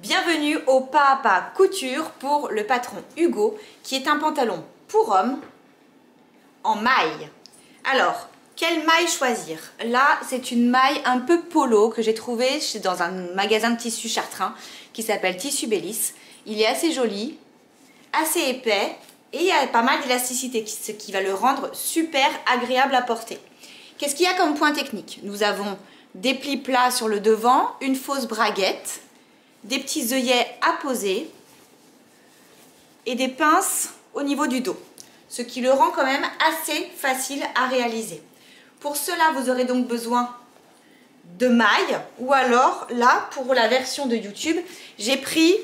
Bienvenue au pas à pas couture pour le patron Hugo, qui est un pantalon pour homme en maille. Alors, quelle maille choisir? Là, c'est une maille un peu polo que j'ai trouvée dans un magasin de tissus chartrain qui s'appelle Tissu Bellis. Il est assez joli, assez épais et il y a pas mal d'élasticité, ce qui va le rendre super agréable à porter. Qu'est-ce qu'il y a comme point technique? Nous avons des plis plats sur le devant, une fausse braguette, des petits œillets à poser et des pinces au niveau du dos, ce qui le rend quand même assez facile à réaliser. Pour cela, vous aurez donc besoin de mailles, ou alors là, pour la version de YouTube, j'ai pris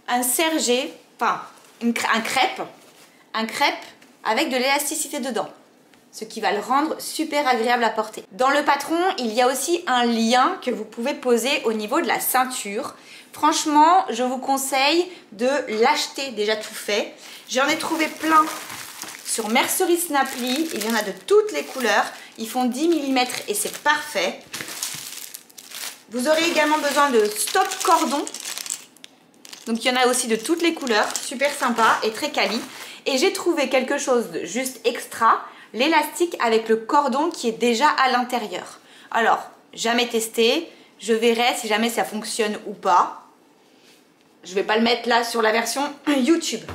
un sergé, enfin un crêpe avec de l'élasticité dedans, ce qui va le rendre super agréable à porter. Dans le patron, il y a aussi un lien que vous pouvez poser au niveau de la ceinture. Franchement, je vous conseille de l'acheter déjà tout fait. J'en ai trouvé plein sur Mercerie Snapply. Il y en a de toutes les couleurs. Ils font 10 mm et c'est parfait. Vous aurez également besoin de stop cordon. Donc il y en a aussi de toutes les couleurs. Super sympa et très quali. Et j'ai trouvé quelque chose de juste extra. L'élastique avec le cordon qui est déjà à l'intérieur. Alors, jamais testé, je verrai si jamais ça fonctionne ou pas. Je ne vais pas le mettre là sur la version YouTube.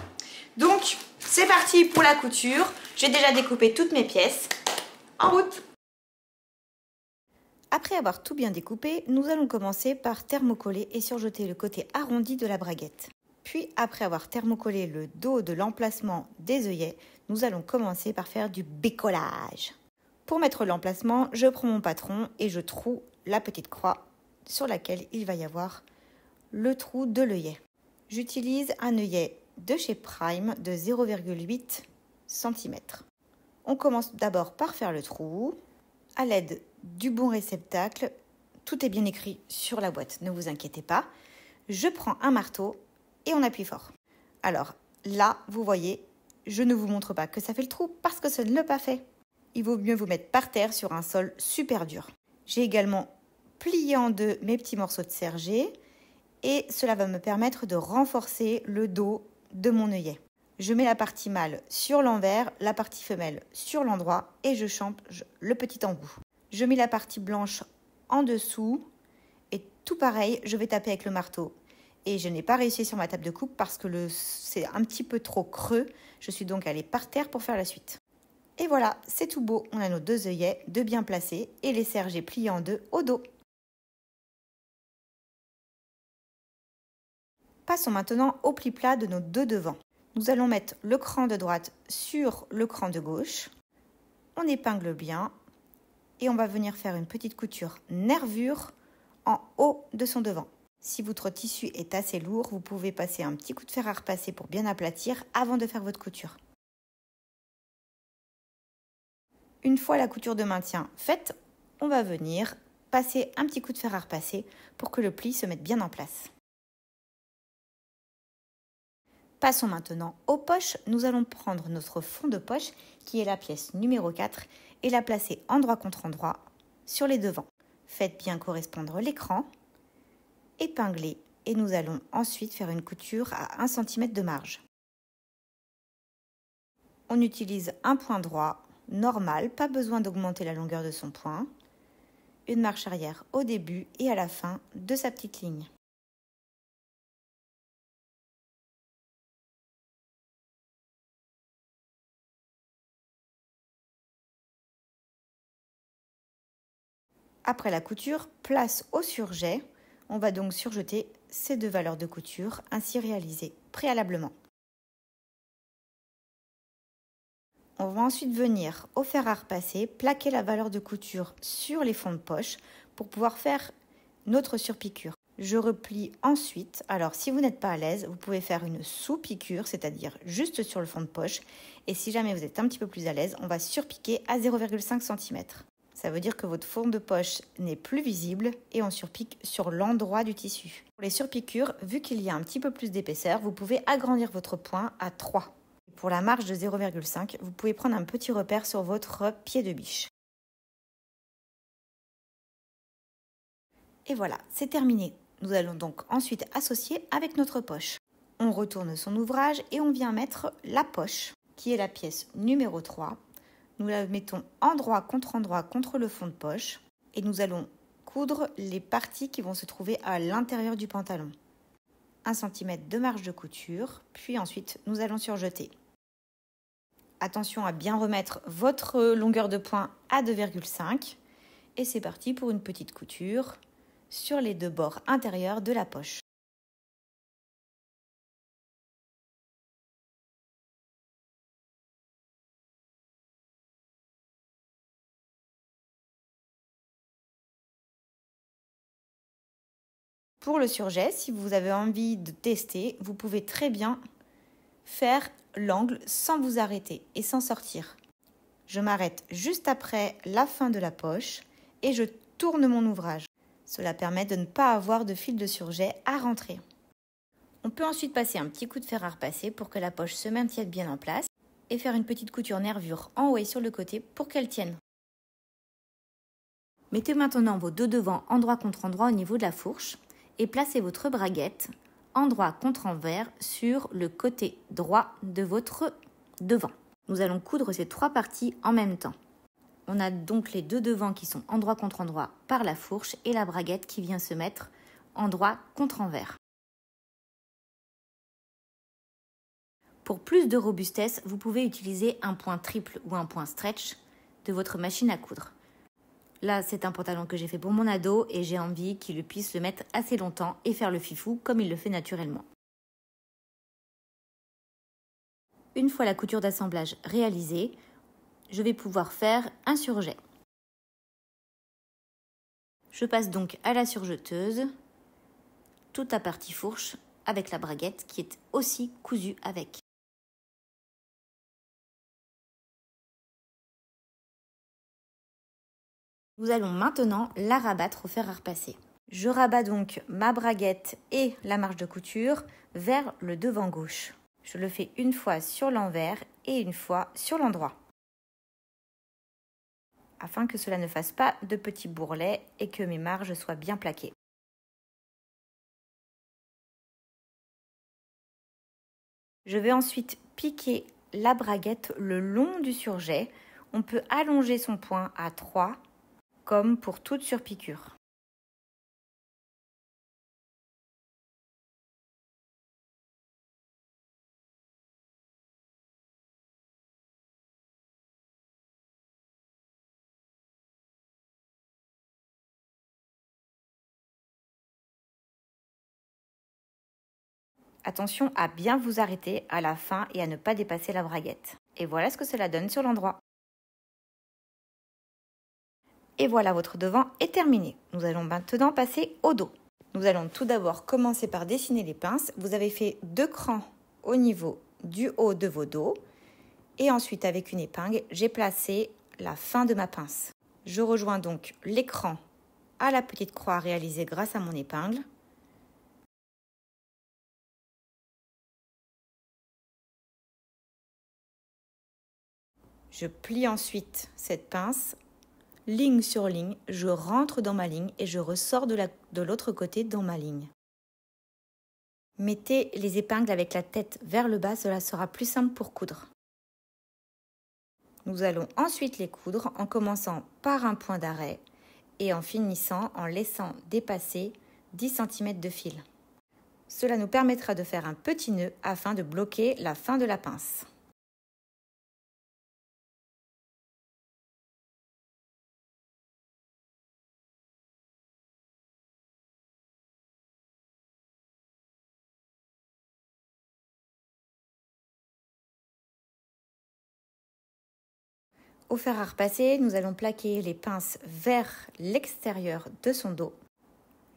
Donc, c'est parti pour la couture. J'ai déjà découpé toutes mes pièces. En route! Après avoir tout bien découpé, nous allons commencer par thermocoller et surjeter le côté arrondi de la braguette. Puis, après avoir thermocollé le dos de l'emplacement des œillets, nous allons commencer par faire du bécollage. Pour mettre l'emplacement, je prends mon patron et je troue la petite croix sur laquelle il va y avoir le trou de l'œillet. J'utilise un œillet de chez Prime de 0,8 cm. On commence d'abord par faire le trou à l'aide du bon réceptacle. Tout est bien écrit sur la boîte, ne vous inquiétez pas. Je prends un marteau et on appuie fort. Alors là, vous voyez, je ne vous montre pas que ça fait le trou parce que ça ne l'a pas fait. Il vaut mieux vous mettre par terre sur un sol super dur. J'ai également plié en deux mes petits morceaux de sergé et cela va me permettre de renforcer le dos de mon œillet. Je mets la partie mâle sur l'envers, la partie femelle sur l'endroit et je change le petit embout. Je mets la partie blanche en dessous et tout pareil, je vais taper avec le marteau. Et je n'ai pas réussi sur ma table de coupe parce que c'est un petit peu trop creux. Je suis donc allée par terre pour faire la suite. Et voilà, c'est tout beau. On a nos deux œillets de bien placés et les sergés pliés en deux au dos. Passons maintenant au pli plat de nos deux devants. Nous allons mettre le cran de droite sur le cran de gauche. On épingle bien et on va venir faire une petite couture nervure en haut de son devant. Si votre tissu est assez lourd, vous pouvez passer un petit coup de fer à repasser pour bien aplatir avant de faire votre couture. Une fois la couture de maintien faite, on va venir passer un petit coup de fer à repasser pour que le pli se mette bien en place. Passons maintenant aux poches. Nous allons prendre notre fond de poche qui est la pièce numéro 4 et la placer endroit contre endroit sur les devants. Faites bien correspondre l'écran. Épingler et nous allons ensuite faire une couture à 1 cm de marge. On utilise un point droit normal, pas besoin d'augmenter la longueur de son point. Une marche arrière au début et à la fin de sa petite ligne. Après la couture, place au surjet. On va donc surjeter ces deux valeurs de couture ainsi réalisées préalablement. On va ensuite venir au fer à repasser, plaquer la valeur de couture sur les fonds de poche pour pouvoir faire notre surpiqûre. Je replie ensuite. Alors si vous n'êtes pas à l'aise, vous pouvez faire une sous-piqûre, c'est-à-dire juste sur le fond de poche. Et si jamais vous êtes un petit peu plus à l'aise, on va surpiquer à 0,5 cm. Ça veut dire que votre fond de poche n'est plus visible et on surpique sur l'endroit du tissu. Pour les surpiqûres, vu qu'il y a un petit peu plus d'épaisseur, vous pouvez agrandir votre point à 3. Pour la marge de 0,5, vous pouvez prendre un petit repère sur votre pied de biche. Et voilà, c'est terminé. Nous allons donc ensuite associer avec notre poche. On retourne son ouvrage et on vient mettre la poche, qui est la pièce numéro 3. Nous la mettons endroit contre le fond de poche et nous allons coudre les parties qui vont se trouver à l'intérieur du pantalon. 1 cm de marge de couture, puis ensuite nous allons surjeter. Attention à bien remettre votre longueur de point à 2,5 et c'est parti pour une petite couture sur les 2 bords intérieurs de la poche. Pour le surjet, si vous avez envie de tester, vous pouvez très bien faire l'angle sans vous arrêter et sans sortir. Je m'arrête juste après la fin de la poche et je tourne mon ouvrage. Cela permet de ne pas avoir de fil de surjet à rentrer. On peut ensuite passer un petit coup de fer à repasser pour que la poche se maintienne bien en place et faire une petite couture nervure en haut et sur le côté pour qu'elle tienne. Mettez maintenant vos 2 devants endroit contre endroit au niveau de la fourche et placez votre braguette endroit contre envers sur le côté droit de votre devant. Nous allons coudre ces 3 parties en même temps. On a donc les 2 devants qui sont endroit contre endroit par la fourche et la braguette qui vient se mettre endroit contre envers. Pour plus de robustesse, vous pouvez utiliser un point triple ou un point stretch de votre machine à coudre. Là, c'est un pantalon que j'ai fait pour mon ado et j'ai envie qu'il puisse le mettre assez longtemps et faire le fifou comme il le fait naturellement. Une fois la couture d'assemblage réalisée, je vais pouvoir faire un surjet. Je passe donc à la surjeteuse, toute la partie fourche avec la braguette qui est aussi cousue avec. Nous allons maintenant la rabattre au fer à repasser. Je rabats donc ma braguette et la marge de couture vers le devant gauche. Je le fais une fois sur l'envers et une fois sur l'endroit, afin que cela ne fasse pas de petits bourrelets et que mes marges soient bien plaquées. Je vais ensuite piquer la braguette le long du surjet. On peut allonger son point à 3 comme pour toute surpiqûre. Attention à bien vous arrêter à la fin et à ne pas dépasser la braguette. Et voilà ce que cela donne sur l'endroit. Et voilà, votre devant est terminé. Nous allons maintenant passer au dos. Nous allons tout d'abord commencer par dessiner les pinces. Vous avez fait 2 crans au niveau du haut de vos dos. Et ensuite, avec une épingle, j'ai placé la fin de ma pince. Je rejoins donc l'écran à la petite croix réalisée grâce à mon épingle. Je plie ensuite cette pince, ligne sur ligne, je rentre dans ma ligne et je ressors de l'autre côté dans ma ligne. Mettez les épingles avec la tête vers le bas, cela sera plus simple pour coudre. Nous allons ensuite les coudre en commençant par un point d'arrêt et en finissant en laissant dépasser 10 cm de fil. Cela nous permettra de faire un petit nœud afin de bloquer la fin de la pince. Au fer à repasser, nous allons plaquer les pinces vers l'extérieur de son dos.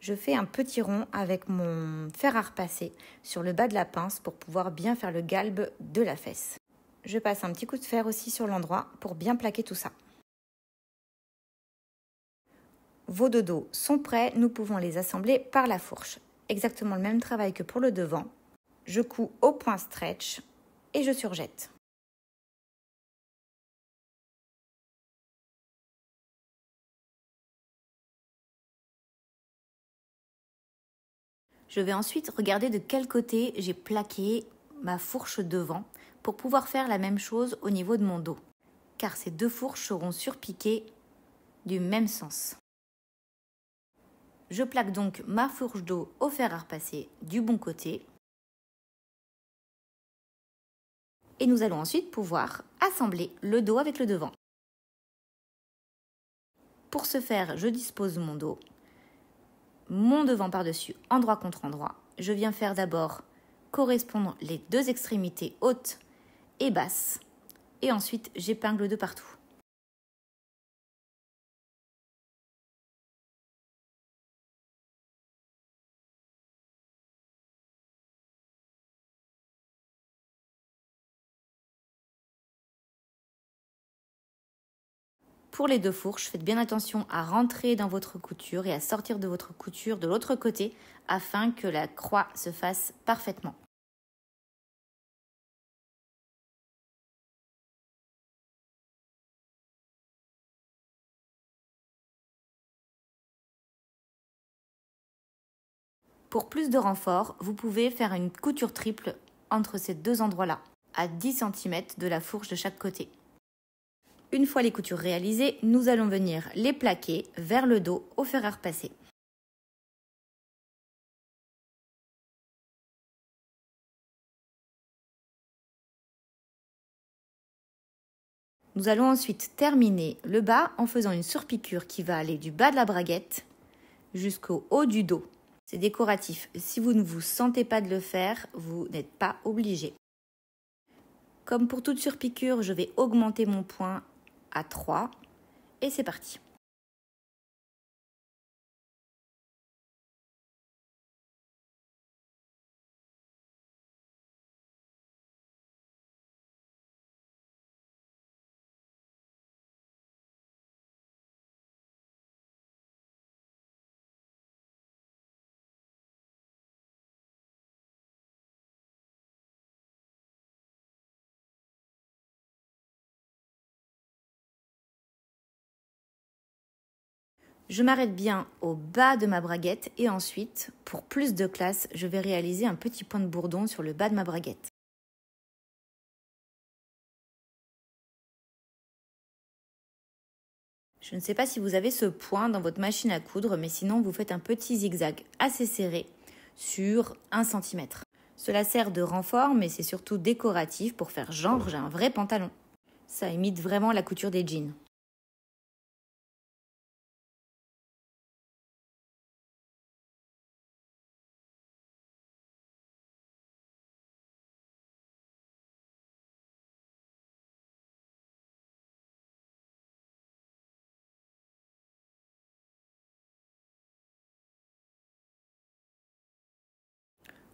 Je fais un petit rond avec mon fer à repasser sur le bas de la pince pour pouvoir bien faire le galbe de la fesse. Je passe un petit coup de fer aussi sur l'endroit pour bien plaquer tout ça. Vos deux dos sont prêts, nous pouvons les assembler par la fourche. Exactement le même travail que pour le devant. Je couds au point stretch et je surjette. Je vais ensuite regarder de quel côté j'ai plaqué ma fourche devant pour pouvoir faire la même chose au niveau de mon dos, car ces deux fourches seront surpiquées du même sens. Je plaque donc ma fourche dos au fer à repasser du bon côté. Et nous allons ensuite pouvoir assembler le dos avec le devant. Pour ce faire, je dispose mon dos, mon devant par-dessus, endroit contre endroit. Je viens faire d'abord correspondre les deux extrémités hautes et basses. Et ensuite, j'épingle de partout. Pour les deux fourches, faites bien attention à rentrer dans votre couture et à sortir de votre couture de l'autre côté afin que la croix se fasse parfaitement. Pour plus de renfort, vous pouvez faire une couture triple entre ces deux endroits-là, à 10 cm de la fourche de chaque côté. Une fois les coutures réalisées, nous allons venir les plaquer vers le dos au fer à repasser. Nous allons ensuite terminer le bas en faisant une surpiqûre qui va aller du bas de la braguette jusqu'au haut du dos. C'est décoratif. Si vous ne vous sentez pas de le faire, vous n'êtes pas obligé. Comme pour toute surpiqûre, je vais augmenter mon point à 3 et c'est parti. Je m'arrête bien au bas de ma braguette et ensuite, pour plus de classe, je vais réaliser un petit point de bourdon sur le bas de ma braguette. Je ne sais pas si vous avez ce point dans votre machine à coudre, mais sinon vous faites un petit zigzag assez serré sur 1 cm. Cela sert de renfort, mais c'est surtout décoratif pour faire genre j'ai un vrai pantalon. Ça imite vraiment la couture des jeans.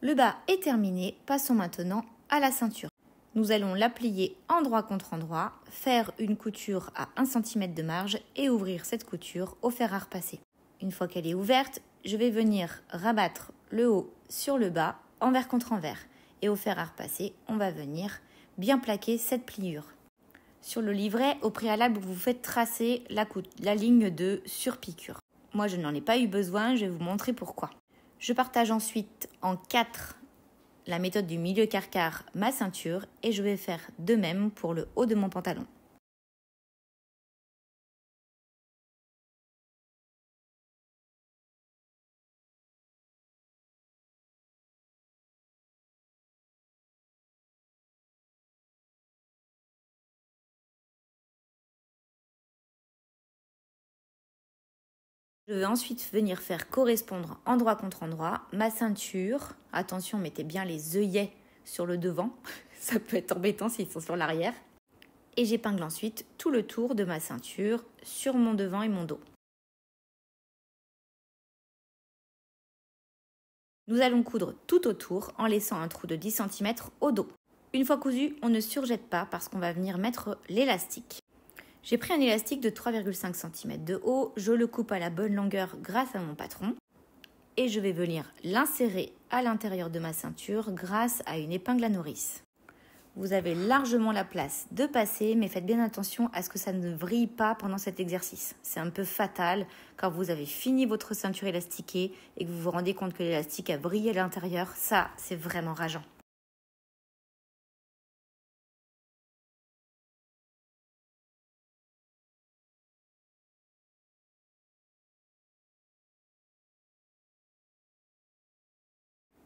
Le bas est terminé, passons maintenant à la ceinture. Nous allons la plier endroit contre endroit, faire une couture à 1 cm de marge et ouvrir cette couture au fer à repasser. Une fois qu'elle est ouverte, je vais venir rabattre le haut sur le bas, envers contre envers. Et au fer à repasser, on va venir bien plaquer cette pliure. Sur le livret, au préalable, vous faites tracer la ligne de surpiqûre. Moi, je n'en ai pas eu besoin, je vais vous montrer pourquoi. Je partage ensuite en 4 la méthode du milieu carcar, ma ceinture, et je vais faire de même pour le haut de mon pantalon. Je vais ensuite venir faire correspondre endroit contre endroit ma ceinture. Attention, mettez bien les œillets sur le devant. Ça peut être embêtant s'ils sont sur l'arrière. Et j'épingle ensuite tout le tour de ma ceinture sur mon devant et mon dos. Nous allons coudre tout autour en laissant un trou de 10 cm au dos. Une fois cousu, on ne surjette pas parce qu'on va venir mettre l'élastique. J'ai pris un élastique de 3,5 cm de haut, je le coupe à la bonne longueur grâce à mon patron et je vais venir l'insérer à l'intérieur de ma ceinture grâce à une épingle à nourrice. Vous avez largement la place de passer, mais faites bien attention à ce que ça ne vrille pas pendant cet exercice. C'est un peu fatal quand vous avez fini votre ceinture élastiquée et que vous vous rendez compte que l'élastique a brillé à l'intérieur. Ça, c'est vraiment rageant.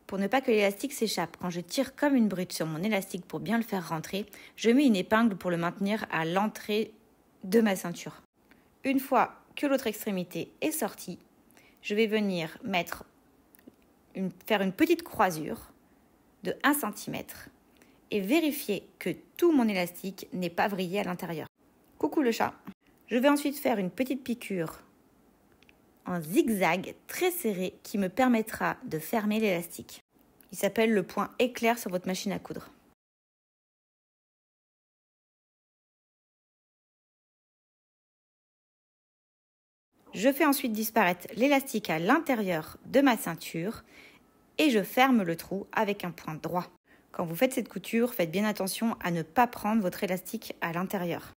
Pour ne pas que l'élastique s'échappe, quand je tire comme une brute sur mon élastique pour bien le faire rentrer, je mets une épingle pour le maintenir à l'entrée de ma ceinture. Une fois que l'autre extrémité est sortie, je vais venir faire une petite croisure de 1 cm et vérifier que tout mon élastique n'est pas vrillé à l'intérieur. Coucou le chat. Je vais ensuite faire une petite piqûre en zigzag très serré qui me permettra de fermer l'élastique. Il s'appelle le point éclair sur votre machine à coudre. Je fais ensuite disparaître l'élastique à l'intérieur de ma ceinture et je ferme le trou avec un point droit. Quand vous faites cette couture, faites bien attention à ne pas prendre votre élastique à l'intérieur.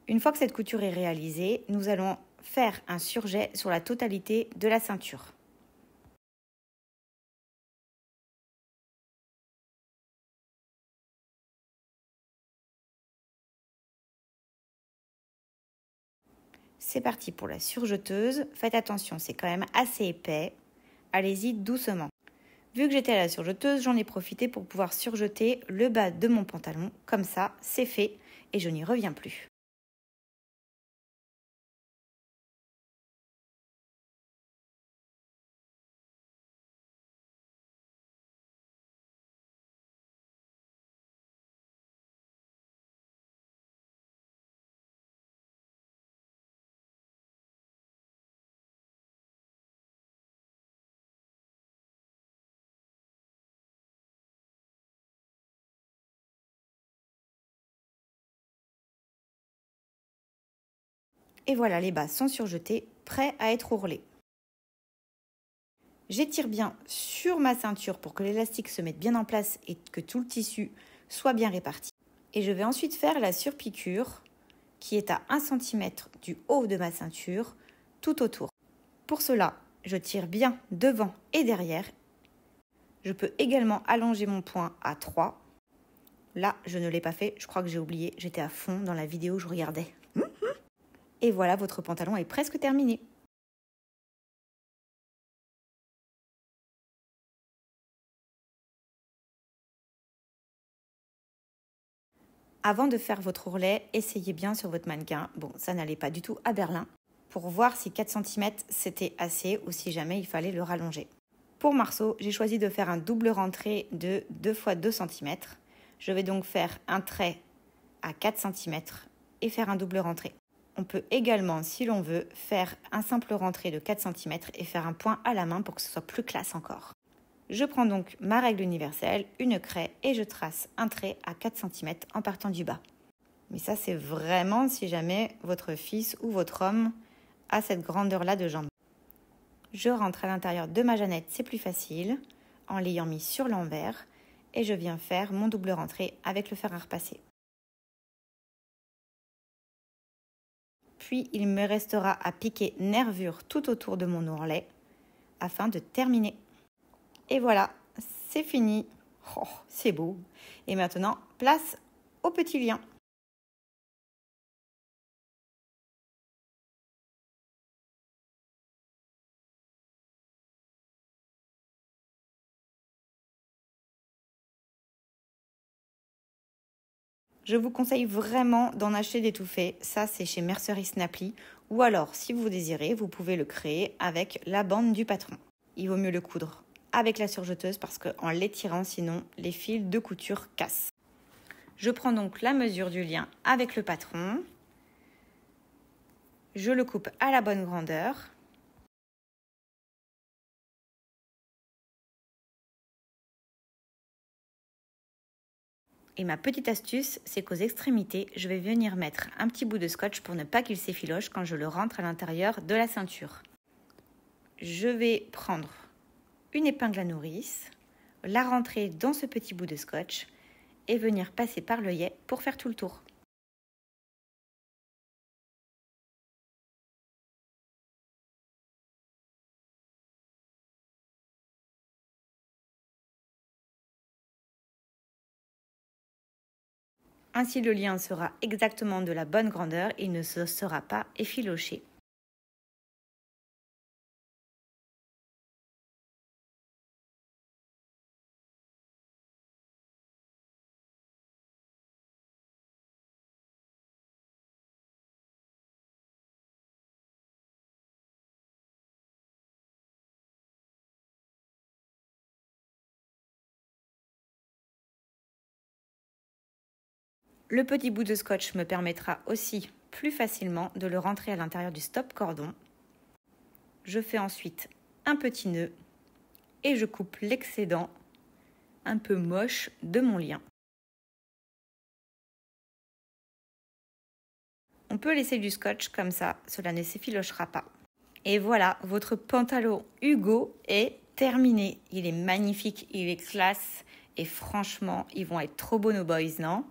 Une fois que cette couture est réalisée, nous allons faire un surjet sur la totalité de la ceinture. C'est parti pour la surjeteuse. Faites attention, c'est quand même assez épais. Allez-y doucement. Vu que j'étais à la surjeteuse, j'en ai profité pour pouvoir surjeter le bas de mon pantalon. Comme ça, c'est fait et je n'y reviens plus. Et voilà, les bas sont surjetés, prêts à être ourlés. J'étire bien sur ma ceinture pour que l'élastique se mette bien en place et que tout le tissu soit bien réparti. Et je vais ensuite faire la surpiqûre qui est à 1 cm du haut de ma ceinture tout autour. Pour cela, je tire bien devant et derrière. Je peux également allonger mon point à 3. Là, je ne l'ai pas fait, je crois que j'ai oublié, j'étais à fond dans la vidéo, je regardais. Et voilà, votre pantalon est presque terminé. Avant de faire votre ourlet, essayez bien sur votre mannequin. Bon, ça n'allait pas du tout à Berlin. Pour voir si 4 cm c'était assez ou si jamais il fallait le rallonger. Pour Marceau, j'ai choisi de faire un double rentré de 2 x 2 cm. Je vais donc faire un trait à 4 cm et faire un double rentré. On peut également, si l'on veut, faire un simple rentré de 4 cm et faire un point à la main pour que ce soit plus classe encore. Je prends donc ma règle universelle, une craie et je trace un trait à 4 cm en partant du bas. Mais ça, c'est vraiment si jamais votre fils ou votre homme a cette grandeur-là de jambe. Je rentre à l'intérieur de ma jeannette, c'est plus facile, en l'ayant mis sur l'envers et je viens faire mon double rentré avec le fer à repasser. Puis, il me restera à piquer nervure tout autour de mon ourlet afin de terminer. Et voilà, c'est fini. Oh, c'est beau. Et maintenant, place au petit lien. Je vous conseille vraiment d'en acheter des tout faits. Ça, c'est chez Mercerie Snapply. Ou alors, si vous désirez, vous pouvez le créer avec la bande du patron. Il vaut mieux le coudre avec la surjeteuse parce qu'en l'étirant, sinon, les fils de couture cassent. Je prends donc la mesure du lien avec le patron. Je le coupe à la bonne grandeur. Et ma petite astuce, c'est qu'aux extrémités, je vais venir mettre un petit bout de scotch pour ne pas qu'il s'effiloche quand je le rentre à l'intérieur de la ceinture. je vais prendre une épingle à nourrice, la rentrer dans ce petit bout de scotch et venir passer par l'œillet pour faire tout le tour. Ainsi, le lien sera exactement de la bonne grandeur, il ne se sera pas effiloché. Le petit bout de scotch me permettra aussi plus facilement de le rentrer à l'intérieur du stop cordon. Je fais ensuite un petit nœud et je coupe l'excédent un peu moche de mon lien. On peut laisser du scotch comme ça, cela ne s'effilochera pas. Et voilà, votre pantalon Hugo est terminé. Il est magnifique, il est classe et franchement, ils vont être trop beaux nos boys, non ?